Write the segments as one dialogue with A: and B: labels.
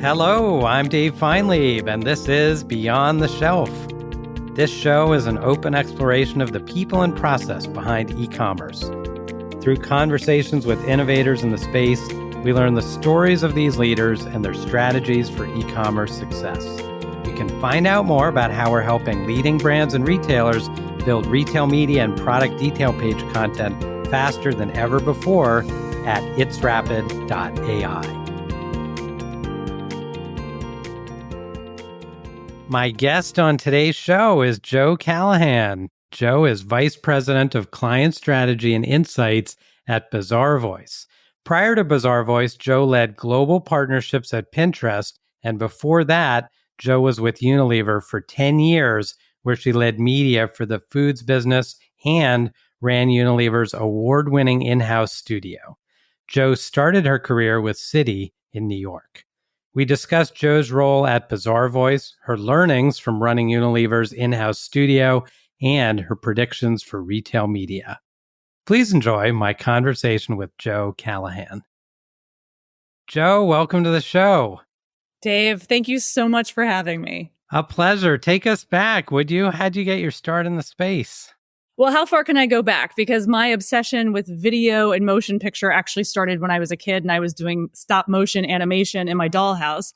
A: Hello, I'm Dave Feinlieb, and this is Beyond the Shelf. This show is an open exploration of the people and process behind e-commerce. Through conversations with innovators in the space, we learn the stories of these leaders and their strategies for e-commerce success. You can find out more about how we're helping leading brands and retailers build retail media and product detail page content faster than ever before at itsrapid.ai. My guest on today's show is Joe Callahan. Joe is Vice President of Client Strategy and Insights at Bazaarvoice. Prior to Bazaarvoice, Joe led global partnerships at Pinterest, and before that, Joe was with Unilever for 10 years, where she led media for the foods business and ran Unilever's award-winning in-house studio. Joe started her career with Citi in New York. We discussed Joe's role at Bazaarvoice, her learnings from running Unilever's in-house studio, and her predictions for retail media. Please enjoy my conversation with Joe Callahan. Joe, welcome to the show.
B: Dave, thank you so much for having me.
A: A pleasure. Take us back, would you? How'd you get your start in the space?
B: Well, how far can I go back? Because my obsession with video and motion picture actually started when I was a kid and I was doing stop motion animation in my dollhouse.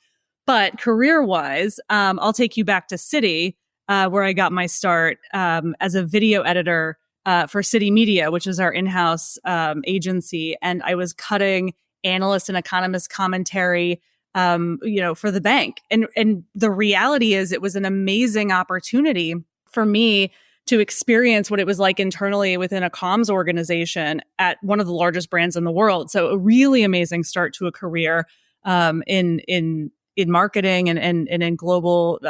B: But career-wise, I'll take you back to Citi, where I got my start as a video editor for Citi Media, which is our in-house agency. And I was cutting analyst and economist commentary for the bank. And the reality is it was an amazing opportunity for me to experience what it was like internally within a comms organization at one of the largest brands in the world. So a really amazing start to a career in marketing and in global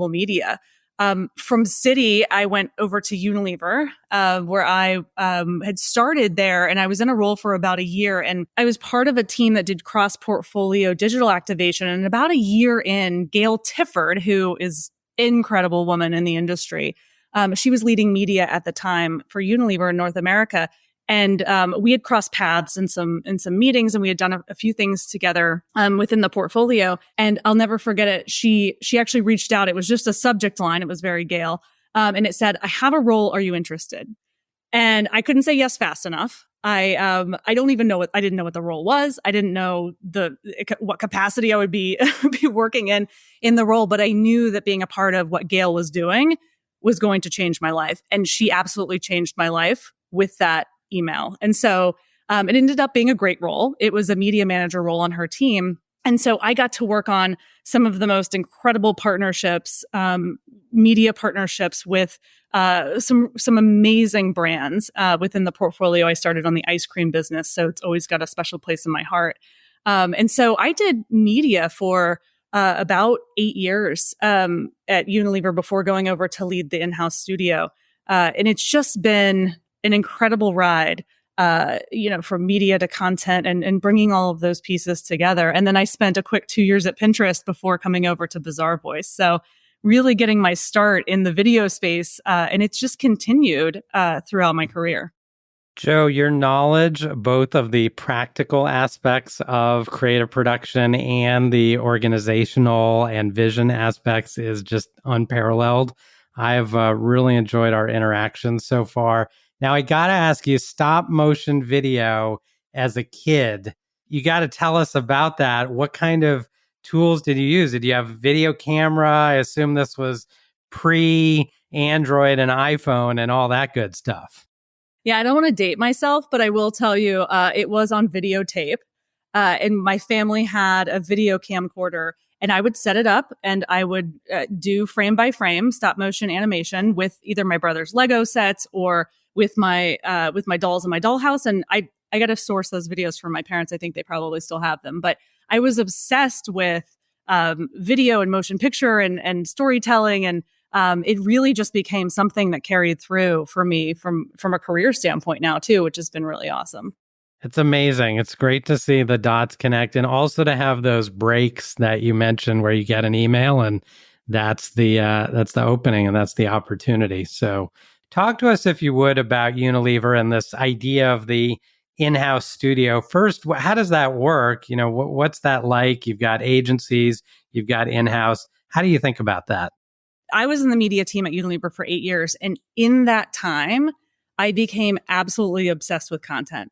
B: media. From Citi, I went over to Unilever, where I had started there, and I was in a role for about a year. And I was part of a team that did cross-portfolio digital activation. And about a year in, Gail Tifford, who is an incredible woman in the industry, she was leading media at the time for Unilever in North America. And we had crossed paths in some meetings, and we had done a few things together within the portfolio. And I'll never forget it. She actually reached out. It was just a subject line. It was very Gail. And it said, "I have a role. Are you interested?" And I couldn't say yes fast enough. I didn't know what the role was. I didn't know what capacity I would be working in the role, but I knew that being a part of what Gail was doing was going to change my life. And she absolutely changed my life with that email. And so it ended up being a great role. It was a media manager role on her team. And so I got to work on some of the most incredible partnerships, media partnerships with some amazing brands within the portfolio. I started on the ice cream business, so it's always got a special place in my heart. And so I did media for about 8 years at Unilever before going over to lead the in-house studio. And it's just been an incredible ride, from media to content and bringing all of those pieces together. And then I spent a quick 2 years at Pinterest before coming over to Bazaarvoice. So really getting my start in the video space. And it's just continued throughout my career.
A: Joe, your knowledge, both of the practical aspects of creative production and the organizational and vision aspects, is just unparalleled. I've really enjoyed our interactions so far. Now, I got to ask you, stop motion video as a kid, you got to tell us about that. What kind of tools did you use? Did you have a video camera? I assume this was pre-Android and iPhone and all that good stuff.
B: Yeah, I don't want to date myself, but I will tell you it was on videotape. And my family had a video camcorder, and I would set it up and I would do frame by frame stop motion animation with either my brother's Lego sets or with my dolls in my dollhouse. And I got to source those videos from my parents. I think they probably still have them. But I was obsessed with video and motion picture and storytelling. And it really just became something that carried through for me from a career standpoint now, too, which has been really awesome.
A: It's amazing. It's great to see the dots connect, and also to have those breaks that you mentioned where you get an email and that's the opening and that's the opportunity. So talk to us, if you would, about Unilever and this idea of the in-house studio. First, how does that work? What's that like? You've got agencies, you've got in-house. How do you think about that?
B: I was in the media team at Unilever for 8 years. And in that time, I became absolutely obsessed with content.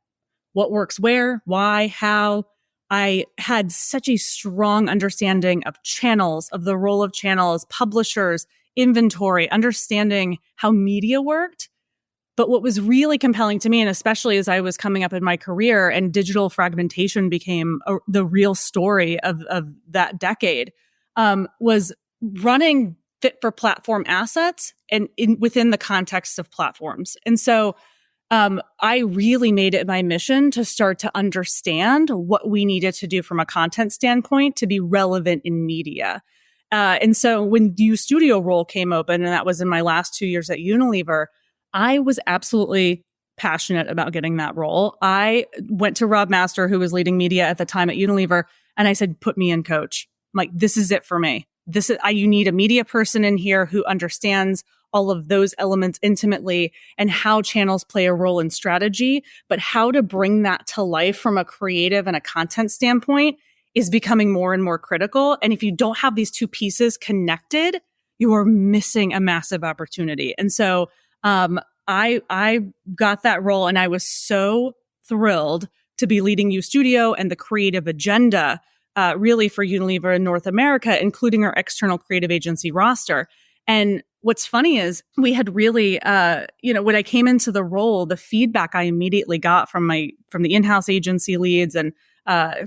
B: What works where, why, how. I had such a strong understanding of channels, of the role of channels, publishers, inventory, understanding how media worked. But what was really compelling to me, and especially as I was coming up in my career and digital fragmentation became the real story of that decade, was running fit for platform assets and within the context of platforms. And so I really made it my mission to start to understand what we needed to do from a content standpoint to be relevant in media. And so when the studio role came open, and that was in my last 2 years at Unilever, I was absolutely passionate about getting that role. I went to Rob Master, who was leading media at the time at Unilever, and I said, put me in, coach. I'm like, this is it for me. You need a media person in here who understands all of those elements intimately and how channels play a role in strategy, but how to bring that to life from a creative and a content standpoint is becoming more and more critical. And if you don't have these two pieces connected, you are missing a massive opportunity. And so I got that role, and I was so thrilled to be leading U Studio and the creative agenda really for Unilever in North America, including our external creative agency roster. And what's funny is we had really, when I came into the role, the feedback I immediately got from the in-house agency leads and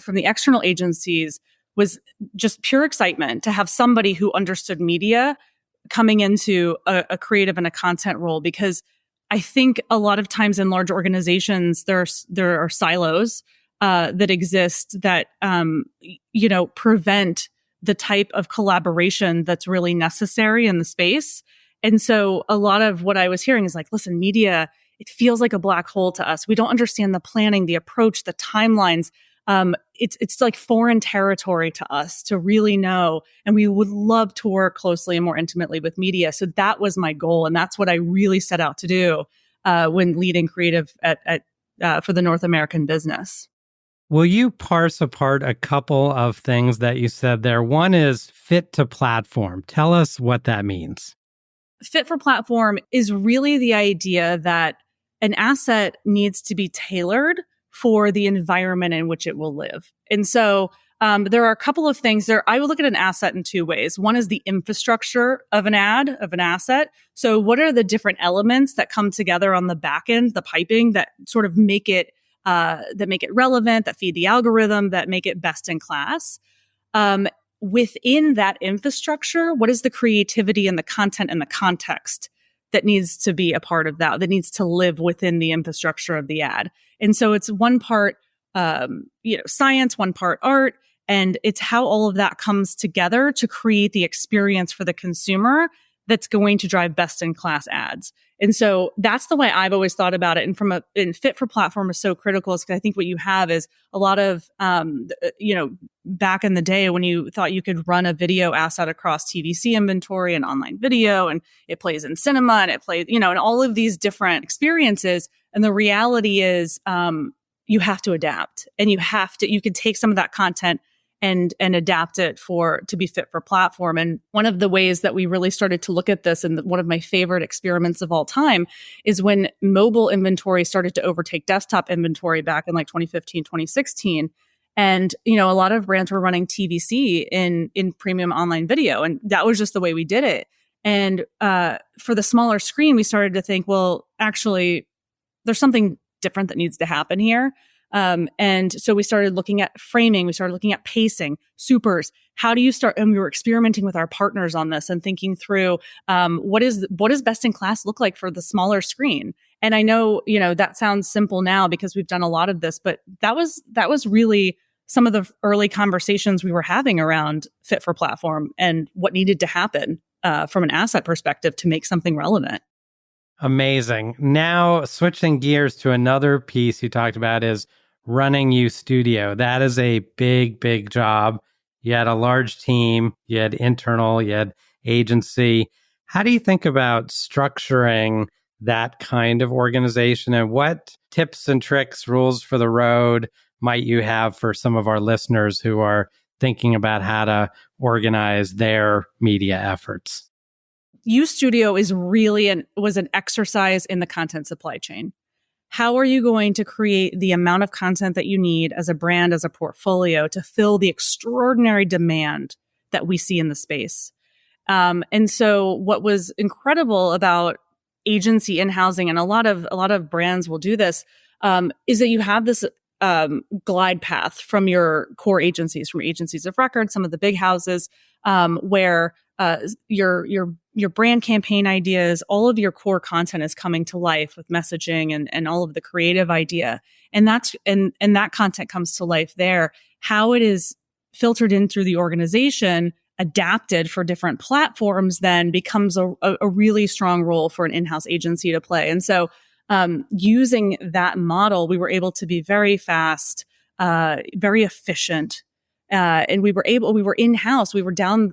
B: from the external agencies was just pure excitement to have somebody who understood media coming into a creative and a content role. Because I think a lot of times in large organizations, there are silos that exist that, prevent the type of collaboration that's really necessary in the space. And so a lot of what I was hearing is like, listen, media, it feels like a black hole to us. We don't understand the planning, the approach, the timelines. It's like foreign territory to us to really know. And we would love to work closely and more intimately with media. So that was my goal. And that's what I really set out to do when leading creative for the North American business.
A: Will you parse apart a couple of things that you said there? One is fit to platform. Tell us what that means.
B: Fit for platform is really the idea that an asset needs to be tailored for the environment in which it will live. And so there are a couple of things there. I would look at an asset in two ways. One is the infrastructure of an asset. So what are the different elements that come together on the back end, the piping that sort of make it relevant, that feed the algorithm, that make it best in class. Within that infrastructure, what is the creativity and the content and the context that needs to be a part of that needs to live within the infrastructure of the ad? And so it's one part, science, one part art, and it's how all of that comes together to create the experience for the consumer that's going to drive best in class ads. And so that's the way I've always thought about it. And fit for platform is so critical is because I think what you have is a lot of, back in the day when you thought you could run a video asset across TVC inventory and online video, and it plays in cinema and it plays, and all of these different experiences. And the reality is, you have to adapt, and you could take some of that content and adapt it to be fit for platform. And one of the ways that we really started to look at this, and one of my favorite experiments of all time, is when mobile inventory started to overtake desktop inventory back in like 2015, 2016. And, a lot of brands were running TVC in premium online video. And that was just the way we did it. And for the smaller screen, we started to think, well, actually, there's something different that needs to happen here. And so we started looking at framing, we started looking at pacing, supers. How do you start? And we were experimenting with our partners on this and thinking through, what does best in class look like for the smaller screen? And I know, that sounds simple now because we've done a lot of this, but that was really some of the early conversations we were having around fit for platform and what needed to happen, from an asset perspective to make something relevant.
A: Amazing. Now, switching gears to another piece you talked about is running U Studio. That is a big, big job. You had a large team, you had internal, you had agency. How do you think about structuring that kind of organization, and what tips and tricks, rules for the road might you have for some of our listeners who are thinking about how to organize their media efforts?
B: UStudio was an exercise in the content supply chain. How are you going to create the amount of content that you need as a brand, as a portfolio to fill the extraordinary demand that we see in the space? And so what was incredible about agency in-housing, and a lot of brands will do this, is that you have this glide path from your core agencies, from agencies of record, some of the big houses, where your brand campaign ideas, all of your core content is coming to life with messaging and all of the creative idea. And that content comes to life there. How it is filtered in through the organization, adapted for different platforms, then becomes a really strong role for an in-house agency to play. And so using that model, we were able to be very fast, very efficient. And we were in-house, we were down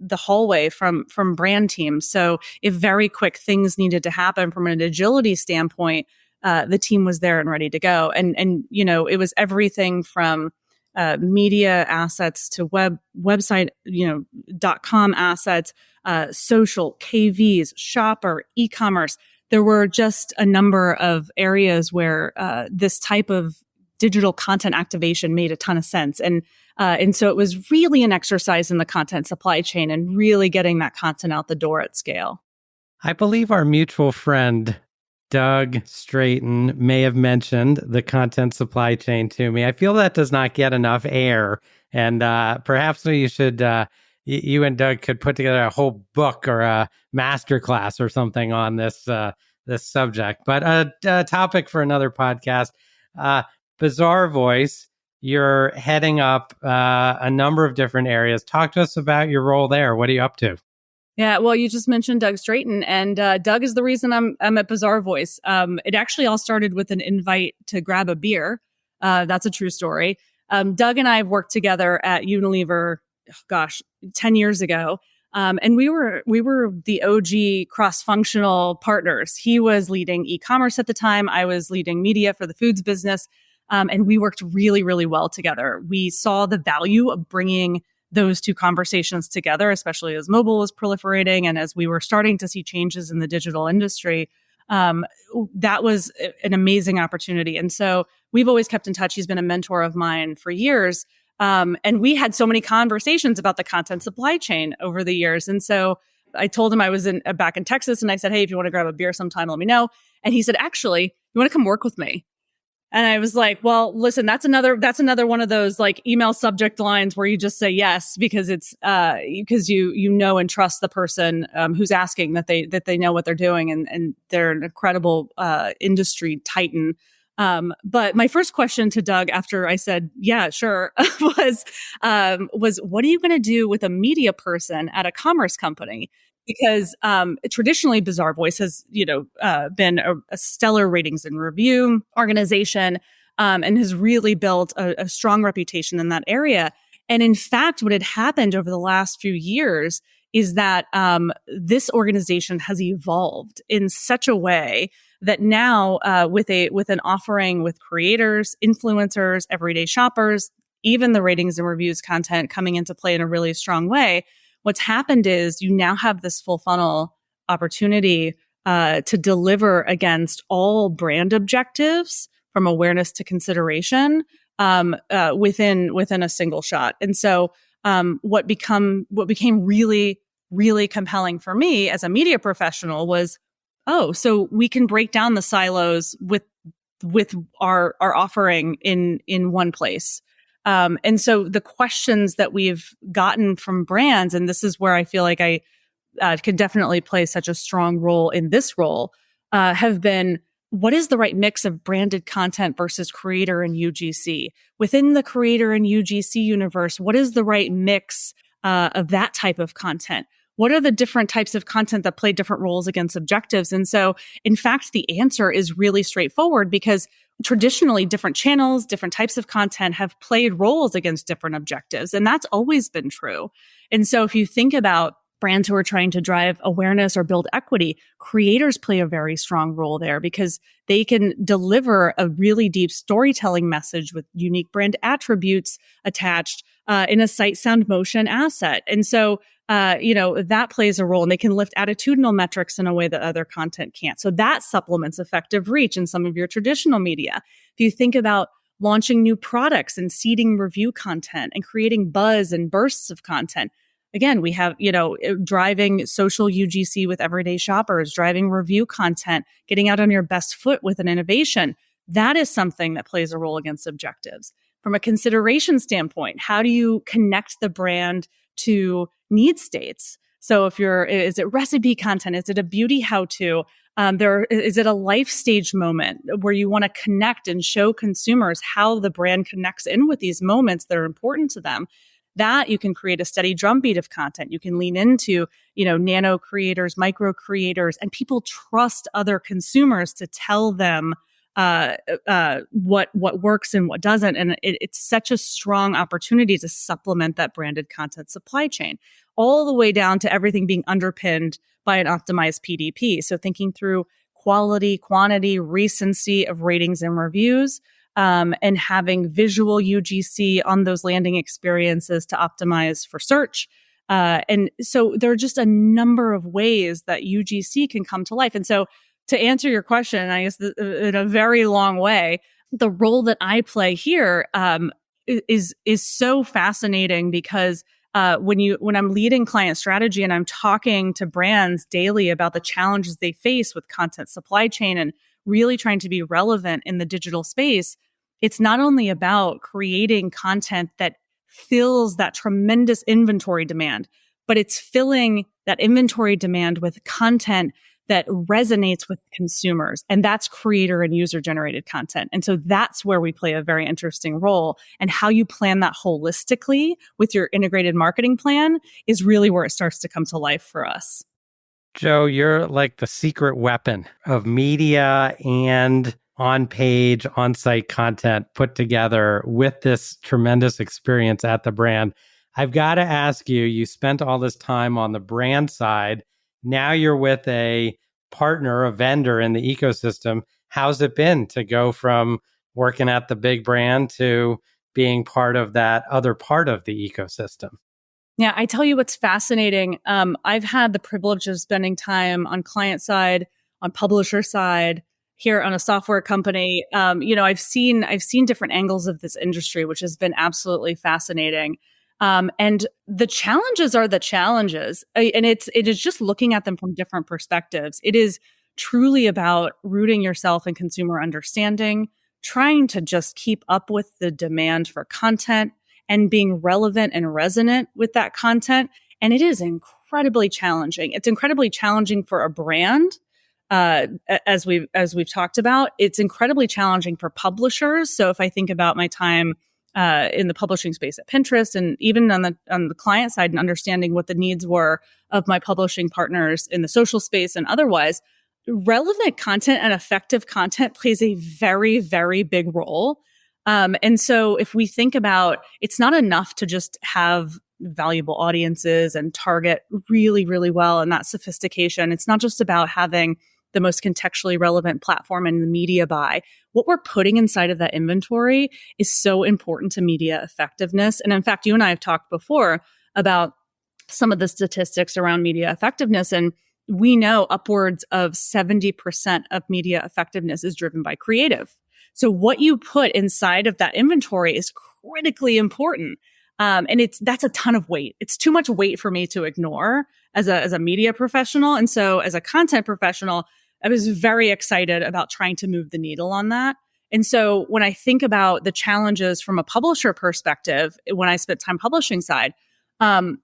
B: the hallway from brand teams. So if very quick things needed to happen from an agility standpoint, the team was there and ready to go. And it was everything from media assets to website, .com assets, social, KVs, shopper, e-commerce. There were just a number of areas where this type of digital content activation made a ton of sense. And so it was really an exercise in the content supply chain and really getting that content out the door at scale.
A: I believe our mutual friend, Doug Straighten, may have mentioned the content supply chain to me. I feel that does not get enough air. And perhaps you should, you and Doug could put together a whole book or a masterclass or something on this subject. But a topic for another podcast. Bazaarvoice, you're heading up a number of different areas. Talk to us about your role there. What are you up to?
B: Yeah, well, you just mentioned Doug Straighten, and Doug is the reason I'm at Bazaarvoice. It actually all started with an invite to grab a beer. That's a true story. Doug and I have worked together at Unilever, 10 years ago. And we were the OG cross-functional partners. He was leading e-commerce at the time. I was leading media for the foods business. And we worked really, really well together. We saw the value of bringing those two conversations together, especially as mobile was proliferating and as we were starting to see changes in the digital industry. That was an amazing opportunity. And so we've always kept in touch. He's been a mentor of mine for years. And we had so many conversations about the content supply chain over the years. And so I told him I was back in Texas, and I said, hey, if you want to grab a beer sometime, let me know. And he said, actually, you want to come work with me? And I was like, well, listen, that's another one of those like email subject lines where you just say yes, because it's, because you know and trust the person, who's asking, that they know what they're doing, and they're an incredible, industry titan. But my first question to Doug after I said, yeah, sure, was what are you going to do with a media person at a commerce company? Because traditionally, Bazaarvoice has, been a stellar ratings and review organization, and has really built a strong reputation in that area. And in fact, what had happened over the last few years is that this organization has evolved in such a way that now, with an offering with creators, influencers, everyday shoppers, even the ratings and reviews content coming into play in a really strong way, what's happened is you now have this full funnel opportunity to deliver against all brand objectives from awareness to consideration within a single shot. And so what became really, really compelling for me as a media professional was, so we can break down the silos with our offering in one place. And so the questions that we've gotten from brands, and this is where I feel like I can definitely play such a strong role in this role, have been, what is the right mix of branded content versus creator and UGC? Within the creator and UGC universe, what is the right mix of that type of content? What are the different types of content that play different roles against objectives? And so, in fact, the answer is really straightforward, because traditionally different channels, different types of content have played roles against different objectives. And that's always been true. And so if you think about brands who are trying to drive awareness or build equity, creators play a very strong role there because they can deliver a really deep storytelling message with unique brand attributes attached in a sight, sound, motion asset. And so, that plays a role, and they can lift attitudinal metrics in a way that other content can't. So that supplements effective reach in some of your traditional media. If you think about launching new products and seeding review content and creating buzz and bursts of content, again, we have, driving social UGC with everyday shoppers, driving review content, getting out on your best foot with an innovation. That is something that plays a role against objectives. From a consideration standpoint, how do you connect the brand to need states? So is it recipe content? Is it a beauty how-to? Is it a life stage moment where you want to connect and show consumers how the brand connects in with these moments that are important to them? That you can create a steady drumbeat of content. You can lean into, nano creators, micro creators, and people trust other consumers to tell them what works and what doesn't. And it's such a strong opportunity to supplement that branded content supply chain, all the way down to everything being underpinned by an optimized PDP. So thinking through quality, quantity, recency of ratings and reviews, and having visual UGC on those landing experiences to optimize for search. And so there are just a number of ways that UGC can come to life. And so to answer your question, I guess in a very long way, the role that I play here is so fascinating because when I'm leading client strategy and I'm talking to brands daily about the challenges they face with content supply chain and really trying to be relevant in the digital space, it's not only about creating content that fills that tremendous inventory demand, but it's filling that inventory demand with content that resonates with consumers. And that's creator and user generated content. And so that's where we play a very interesting role. And how you plan that holistically with your integrated marketing plan is really where it starts to come to life for us.
A: Joe, you're like the secret weapon of media and on-page, on-site content put together with this tremendous experience at the brand. I've got to ask you, you spent all this time on the brand side. Now you're with a partner, a vendor in the ecosystem. How's it been to go from working at the big brand to being part of that other part of the ecosystem?
B: Yeah, I tell you what's fascinating. I've had the privilege of spending time on client side, on publisher side, here on a software company. I've seen different angles of this industry, which has been absolutely fascinating. And the challenges are the challenges, and it is just looking at them from different perspectives. It is truly about rooting yourself in consumer understanding, trying to just keep up with the demand for content and being relevant and resonant with that content. And it is incredibly challenging. It's incredibly challenging for a brand. As we've talked about, it's incredibly challenging for publishers. So if I think about my time in the publishing space at Pinterest, and even on the client side, and understanding what the needs were of my publishing partners in the social space and otherwise, relevant content and effective content plays a very, very big role. And so if we think about, it's not enough to just have valuable audiences and target really, really well and that sophistication. It's not just about having the most contextually relevant platform and the media buy. What we're putting inside of that inventory is so important to media effectiveness. And in fact, you and I have talked before about some of the statistics around media effectiveness. And we know upwards of 70% of media effectiveness is driven by creative. So what you put inside of that inventory is critically important. And that's a ton of weight. It's too much weight for me to ignore as a media professional. And so as a content professional, I was very excited about trying to move the needle on that. And so when I think about the challenges from a publisher perspective, when I spent time publishing side, brand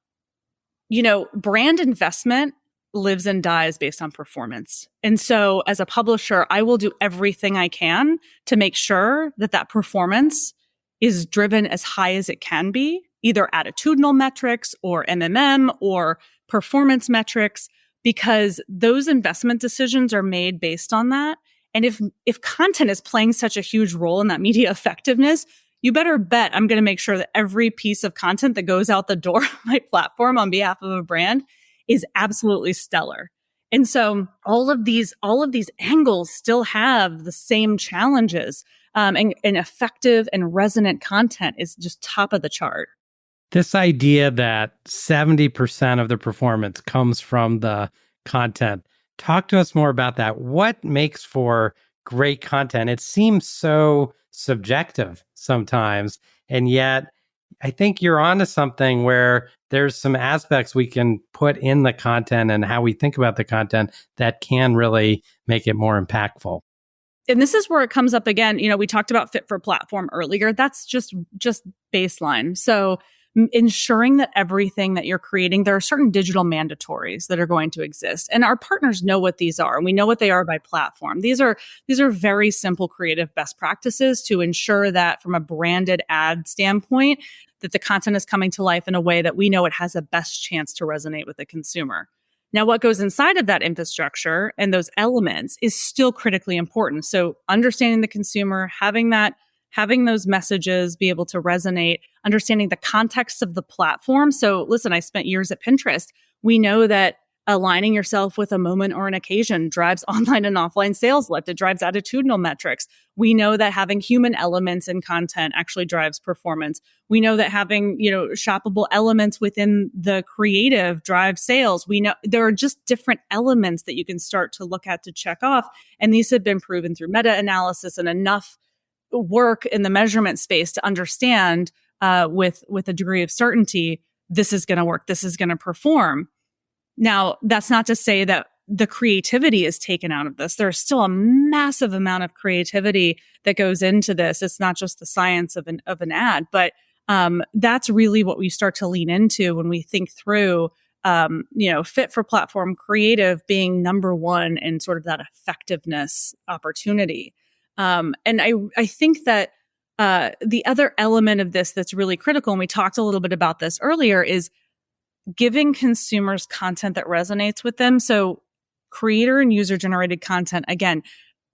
B: investment lives and dies based on performance. And so as a publisher, I will do everything I can to make sure that performance is driven as high as it can be, either attitudinal metrics or MMM or performance metrics, because those investment decisions are made based on that. And if content is playing such a huge role in that media effectiveness, you better bet I'm going to make sure that every piece of content that goes out the door of my platform on behalf of a brand is absolutely stellar. And so all of these angles still have the same challenges. And effective and resonant content is just top of the chart.
A: This idea that 70% of the performance comes from the content. Talk to us more about that. What makes for great content? It seems so subjective sometimes. And yet, I think you're onto something where there's some aspects we can put in the content and how we think about the content that can really make it more impactful.
B: And this is where it comes up again. We talked about fit for platform earlier. That's just baseline. So ensuring that everything that you're creating, there are certain digital mandatories that are going to exist. And our partners know what these are, and we know what they are by platform. These are very simple creative best practices to ensure that from a branded ad standpoint, that the content is coming to life in a way that we know it has the best chance to resonate with the consumer. Now, what goes inside of that infrastructure and those elements is still critically important. So understanding the consumer, having those messages be able to resonate, understanding the context of the platform. So listen, I spent years at Pinterest. We know that aligning yourself with a moment or an occasion drives online and offline sales lift. It drives attitudinal metrics. We know that having human elements in content actually drives performance. We know that having, shoppable elements within the creative drives sales. We know there are just different elements that you can start to look at to check off. And these have been proven through meta-analysis and enough work in the measurement space to understand with a degree of certainty, this is going to work, this is going to perform. Now, that's not to say that the creativity is taken out of this. There's still a massive amount of creativity that goes into this. It's not just the science of an ad, but that's really what we start to lean into when we think through, fit for platform creative being number one in sort of that effectiveness opportunity. And I think that the other element of this that's really critical, and we talked a little bit about this earlier, is giving consumers content that resonates with them. So creator and user generated content, again,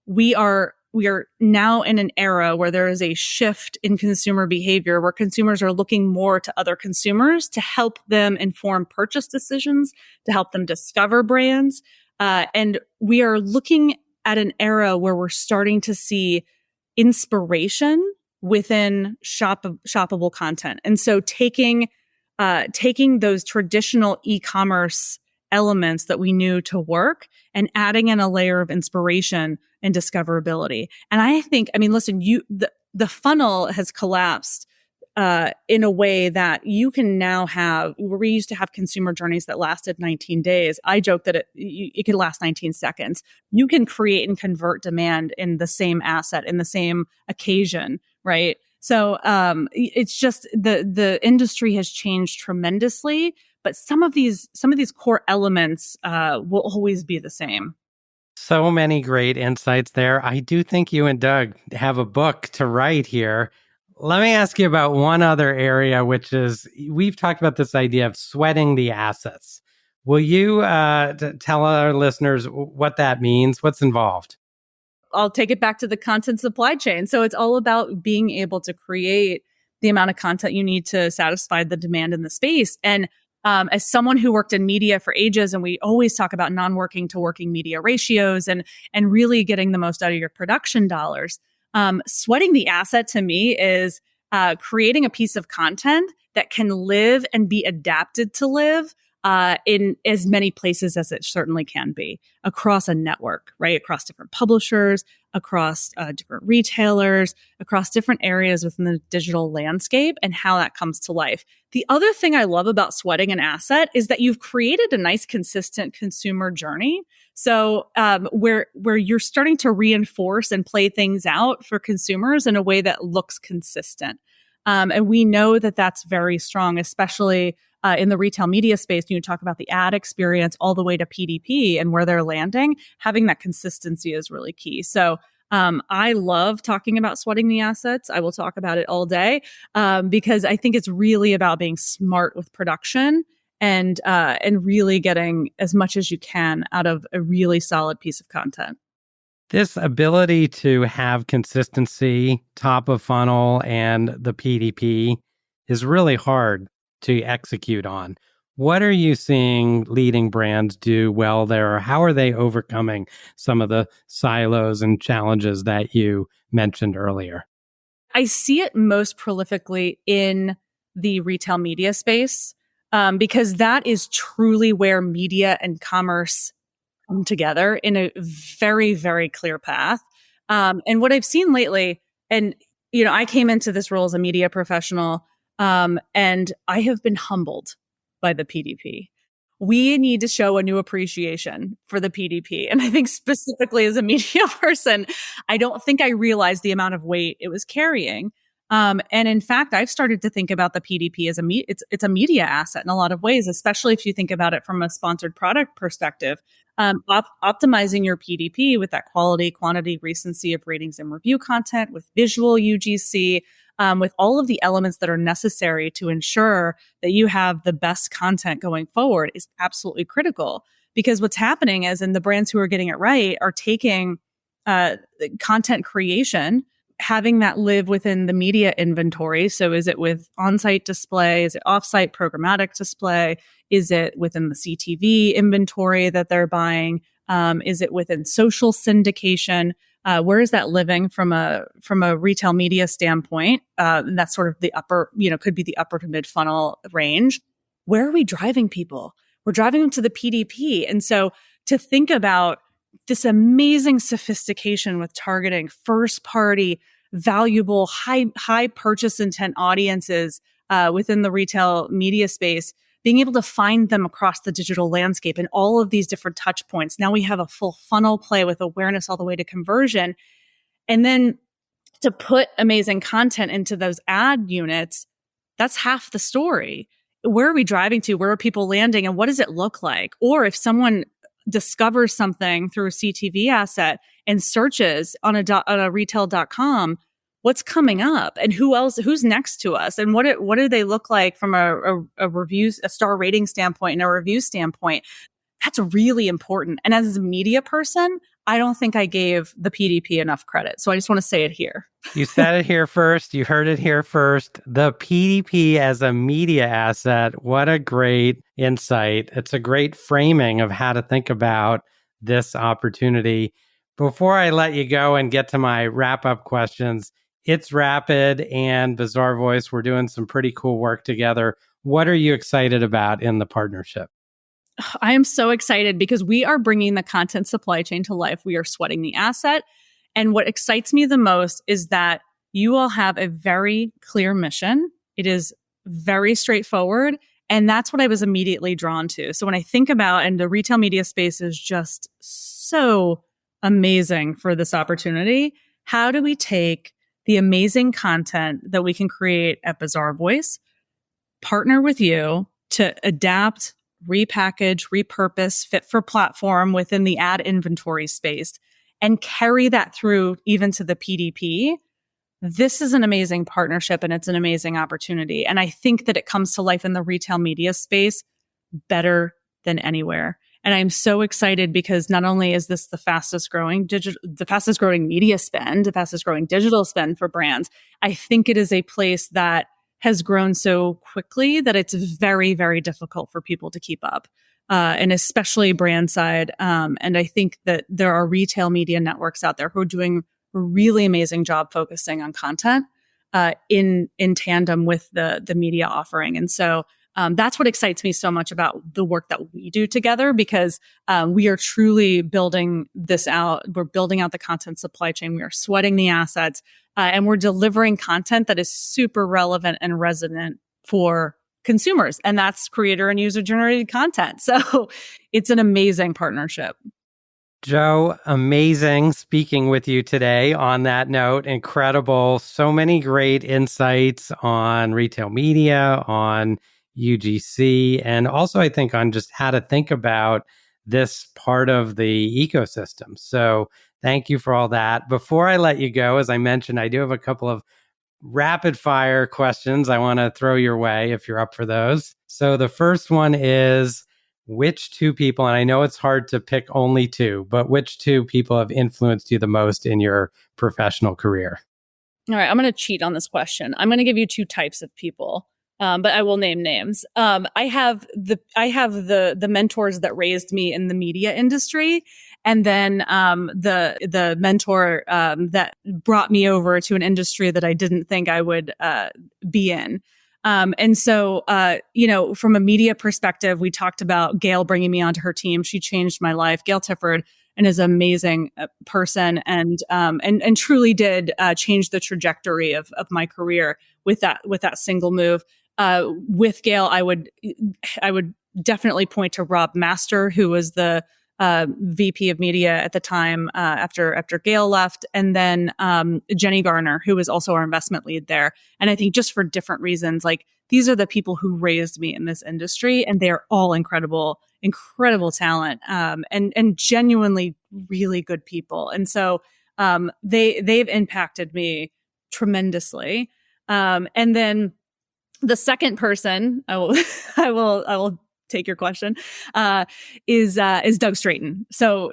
B: we are now in an era where there is a shift in consumer behavior, where consumers are looking more to other consumers to help them inform purchase decisions, to help them discover brands. And we are looking at an era where we're starting to see inspiration within shoppable content. And so taking those traditional e-commerce elements that we knew to work and adding in a layer of inspiration and discoverability. And I think, listen, the funnel has collapsed in a way that you can now have, where we used to have consumer journeys that lasted 19 days. I joke that it could last 19 seconds. You can create and convert demand in the same asset, in the same occasion, right? So it's just the industry has changed tremendously, but some of these core elements will always be the same.
A: So many great insights there. I do think you and Doug have a book to write here. Let me ask you about one other area, which is, we've talked about this idea of sweating the assets. Will you tell our listeners what that means? What's involved?
B: I'll take it back to the content supply chain. So it's all about being able to create the amount of content you need to satisfy the demand in the space. And as someone who worked in media for ages, and we always talk about non-working to working media ratios and really getting the most out of your production dollars, sweating the asset to me is creating a piece of content that can live and be adapted to live in as many places as it certainly can be across a network, right? Across different publishers, across different retailers, across different areas within the digital landscape, and how that comes to life. The other thing I love about sweating an asset is that you've created a nice, consistent consumer journey. So where you're starting to reinforce and play things out for consumers in a way that looks consistent. And we know that that's very strong, especially in the retail media space. You talk about the ad experience all the way to PDP and where they're landing. Having that consistency is really key. So I love talking about sweating the assets. I will talk about it all day because I think it's really about being smart with production and really getting as much as you can out of a really solid piece of content.
A: This ability to have consistency, top of funnel, and the PDP is really hard to execute on. What are you seeing leading brands do well there? Or how are they overcoming some of the silos and challenges that you mentioned earlier?
B: I see it most prolifically in the retail media space, because that is truly where media and commerce come together in a very, very clear path. And what I've seen lately, and I came into this role as a media professional, and I have been humbled by the PDP. We need to show a new appreciation for the PDP. And I think specifically as a media person, I don't think I realized the amount of weight it was carrying. And in fact, I've started to think about the PDP as it's a media asset in a lot of ways, especially if you think about it from a sponsored product perspective. Optimizing your PDP with that quality, quantity, recency of ratings and review content, with visual UGC, with all of the elements that are necessary to ensure that you have the best content going forward is absolutely critical. Because what's happening is, in the brands who are getting it right are taking content creation, having that live within the media inventory. So is it with on-site display? Is it off-site programmatic display? Is it within the CTV inventory that they're buying? Is it within social syndication? Where is that living from a retail media standpoint? And that's sort of the upper, could be the upper to mid funnel range. Where are we driving people? We're driving them to the PDP. And so to think about this amazing sophistication with targeting first party, valuable, high purchase intent audiences within the retail media space, being able to find them across the digital landscape and all of these different touch points. Now we have a full funnel play with awareness all the way to conversion. And then to put amazing content into those ad units, that's half the story. Where are we driving to? Where are people landing? And what does it look like? Or if someone discovers something through a CTV asset and searches on a retail.com, what's coming up and who's next to us, and what do they look like from a reviews, a star rating standpoint and a review standpoint? That's really important. And as a media person, I don't think I gave the PDP enough credit. So I just want to say it here.
A: You said it here first. You heard it here first. The PDP as a media asset. What a great insight. It's a great framing of how to think about this opportunity. Before I let you go and get to my wrap-up questions, It's Rapid and Bazaarvoice, we're doing some pretty cool work together. What are you excited about in the partnership?
B: I am so excited because we are bringing the content supply chain to life. We are sweating the asset. And what excites me the most is that you all have a very clear mission. It is very straightforward. And that's what I was immediately drawn to. So when I think about, and the retail media space is just so amazing for this opportunity, how do we take the amazing content that we can create at Bazaarvoice, partner with you to adapt, repackage, repurpose, fit for platform within the ad inventory space, and carry that through even to the PDP? This is an amazing partnership and it's an amazing opportunity. And I think that it comes to life in the retail media space better than anywhere. And I'm so excited because not only is this the fastest growing media spend, the fastest growing digital spend for brands, I think it is a place that has grown so quickly that it's very, very difficult for people to keep up, and especially brand side. And I think that there are retail media networks out there who are doing a really amazing job focusing on content in tandem with the media offering. And so that's what excites me so much about the work that we do together, because we are truly building this out. We're building out the content supply chain. We are sweating the assets. And we're delivering content that is super relevant and resonant for consumers. And that's creator and user generated content. So it's an amazing partnership.
A: Joe, amazing speaking with you today. On that note, incredible. So many great insights on retail media, on UGC, and also I think on just how to think about this part of the ecosystem. So thank you for all that. Before I let you go, as I mentioned, I do have a couple of rapid fire questions I want to throw your way if you're up for those. So the first one is, which two people, and I know it's hard to pick only two, but which two people have influenced you the most in your professional career?
B: All right, I'm going to cheat on this question. I'm going to give you two types of people. but I will name names. I have the mentors that raised me in the media industry, and then the mentor that brought me over to an industry that I didn't think I would be in. And so, from a media perspective, we talked about Gail bringing me onto her team. She changed my life. Gail Tifford, and is an amazing person, and truly did change the trajectory of my career with that single move. With Gail, I would definitely point to Rob Master, who was the VP of media at the time after Gail left, and then Jenny Garner, who was also our investment lead there. And I think just for different reasons, like these are the people who raised me in this industry, and they are all incredible talent, and genuinely really good people. And so they've impacted me tremendously. And then the second person, I will take your question, is Doug Straighten. So,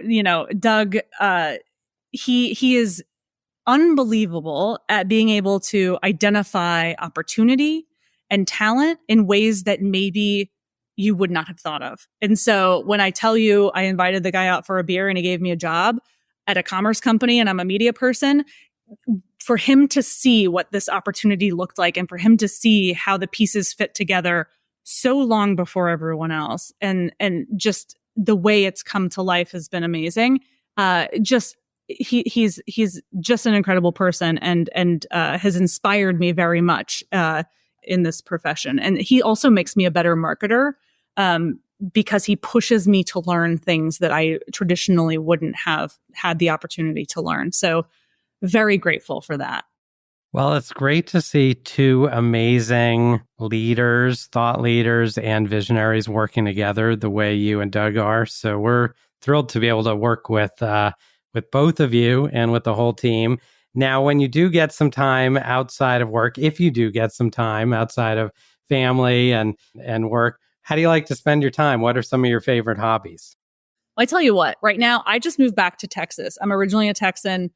B: Doug, he is unbelievable at being able to identify opportunity and talent in ways that maybe you would not have thought of. And so when I tell you I invited the guy out for a beer and he gave me a job at a commerce company and I'm a media person, for him to see what this opportunity looked like and for him to see how the pieces fit together so long before everyone else, and just the way it's come to life has been amazing. He's just an incredible person, and has inspired me very much in this profession. And he also makes me a better marketer because he pushes me to learn things that I traditionally wouldn't have had the opportunity to learn. So very grateful for that.
A: Well, it's great to see two amazing leaders, thought leaders, and visionaries working together the way you and Doug are. So we're thrilled to be able to work with both of you and with the whole team. Now, when you do get some time outside of work, if you do get some time outside of family and work, how do you like to spend your time? What are some of your favorite hobbies?
B: Well, I tell you what, right now, I just moved back to Texas. I'm originally a Texan.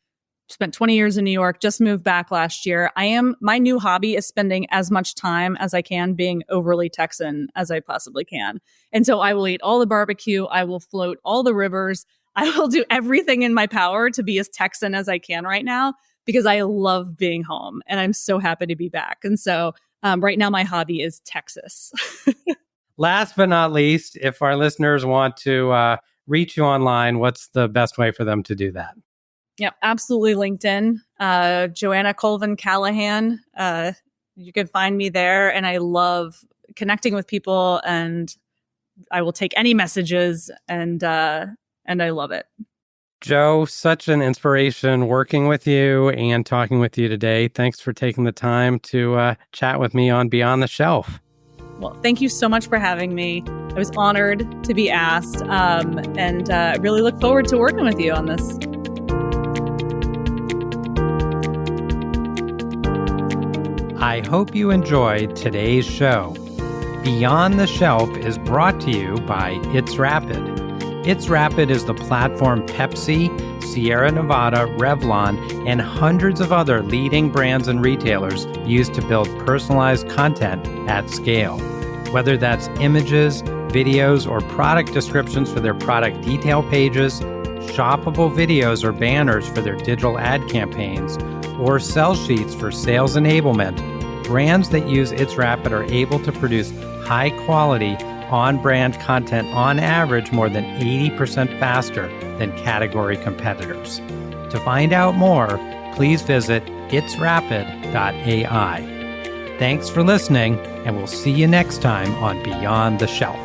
B: Spent 20 years in New York, just moved back last year. My new hobby is spending as much time as I can being overly Texan as I possibly can. And so I will eat all the barbecue. I will float all the rivers. I will do everything in my power to be as Texan as I can right now because I love being home and I'm so happy to be back. And so right now my hobby is Texas.
A: Last but not least, if our listeners want to reach you online, what's the best way for them to do that?
B: Yeah, absolutely. LinkedIn, Joanna Colvin Callahan. You can find me there, and I love connecting with people, and I will take any messages, and I love it.
A: Jo, such an inspiration working with you and talking with you today. Thanks for taking the time to chat with me on Beyond the Shelf.
B: Well, thank you so much for having me. I was honored to be asked, and really look forward to working with you on this.
A: I hope you enjoyed today's show. Beyond the Shelf is brought to you by It's Rapid. It's Rapid is the platform Pepsi, Sierra Nevada, Revlon, and hundreds of other leading brands and retailers use to build personalized content at scale. Whether that's images, videos, or product descriptions for their product detail pages, shoppable videos or banners for their digital ad campaigns, or sell sheets for sales enablement, brands that use It's Rapid are able to produce high-quality, on-brand content on average more than 80% faster than category competitors. To find out more, please visit itsrapid.ai. Thanks for listening, and we'll see you next time on Beyond the Shelf.